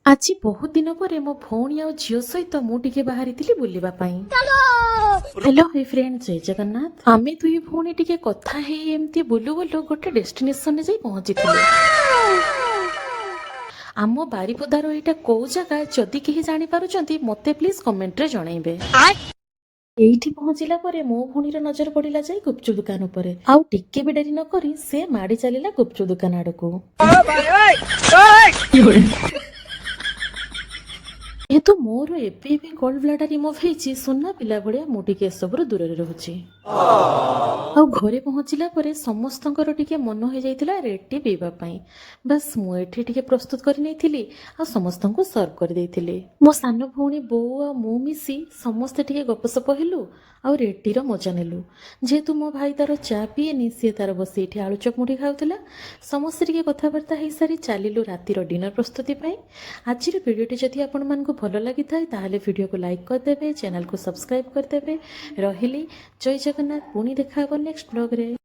ଆଜି ବହୁତ ଦିନ ପରେ ମୋ ଭଉଣୀ ଆଉ ଝିଅ ସହିତ ମୁଁ ଟିକେ ବାହାରିଥିଲି ବୁଲିବା ପାଇଁ। ହ୍ୟାଲୋ ହାଇ ଫ୍ରେଣ୍ଡ, ଜୟ ଜଗନ୍ନାଥ। ଆମେ ଦୁଇ ଭଉଣୀ ଟିକେ କଥା ହେଇ ଏମିତି ବୁଲୁ ବୁଲୁ ଗୋଟେ ଡେଷ୍ଟିନେସନରେ ଯାଇ ପହଞ୍ଚିଥିଲେ। ଆମ ବାରିପଦାର ଏଇଟା କୋଉ ଜାଗା, ଯଦି କେହି ଜାଣିପାରୁଛନ୍ତି ମତେ ପ୍ଲିଜ କମେଣ୍ଟରେ ଜଣେଇବେ। ଏଇଠି ପହଞ୍ଚିଲା ପରେ ମୋ ଭଉଣୀର ନଜର ପଡିଲା ଯାଇ ଗୁପଚୁପ ଦୋକାନ ଉପରେ। ଆଉ ଟିକେ ବି ଡେରି ନ କରି ସେ ମାଡି ଚାଲିଲା ଗୁପଚୁପ ଦୋକାନ ଆଡକୁ। ଯେହେତୁ ମୋର ଏବେ ଏବେ ଗୋଲ୍ଡ ବ୍ଲାଡର ରିମୁଭ୍ ହେଇଛି, ସୁନା ପିଲା ଭଳିଆ ମୁଁ ଟିକେ ଏସବୁରୁ ଦୂରରେ ରହୁଛି। ଆଉ ଘରେ ପହଞ୍ଚିଲା ପରେ ସମସ୍ତଙ୍କର ଟିକେ ମନ ହେଇଯାଇଥିଲା ରେଡ୍ ଟି ପିଇବା ପାଇଁ। ବାସ୍ ମୁଁ ଏଠି ଟିକେ ପ୍ରସ୍ତୁତ କରି ନେଇଥିଲି ଆଉ ସମସ୍ତଙ୍କୁ ସର୍ଭ କରିଦେଇଥିଲି। ମୋ ସାନ ଭଉଣୀ, ବୋଉ ଆଉ ମୁଁ ମିଶି ସମସ୍ତେ ଟିକେ ଗପସପ ହେଲୁ ଆଉ ରେଡ୍ ଟିର ମଜା ନେଲୁ। ଯେହେତୁ ମୋ ଭାଇ ତାର ଚା ପିଏନି, ସିଏ ତାର ବସି ଏଠି ଆଳୁଚପ ମୁଢ଼ି ଖାଉଥିଲା। ସମସ୍ତେ ଟିକେ କଥାବାର୍ତ୍ତା ହେଇସାରି ଚାଲିଲୁ ରାତିର ଡିନର ପ୍ରସ୍ତୁତି ପାଇଁ। ଆଜିର ଭିଡ଼ିଓଟି ଯଦି ଆପଣମାନଙ୍କୁ ଭଲ ଲାଗିଥାଏ ତାହେଲେ ଭିଡ଼ିଓକୁ ଲାଇକ୍ କରିଦେବେ, ଚ୍ୟାନେଲକୁ ସବସ୍କ୍ରାଇବ୍ କରିଦେବେ। ରହିଲି, ଜୟ ଜଗନ୍ନାଥ। ପୁଣି ଦେଖା ହେବ ନେକ୍ସଟ ବ୍ଲଗରେ।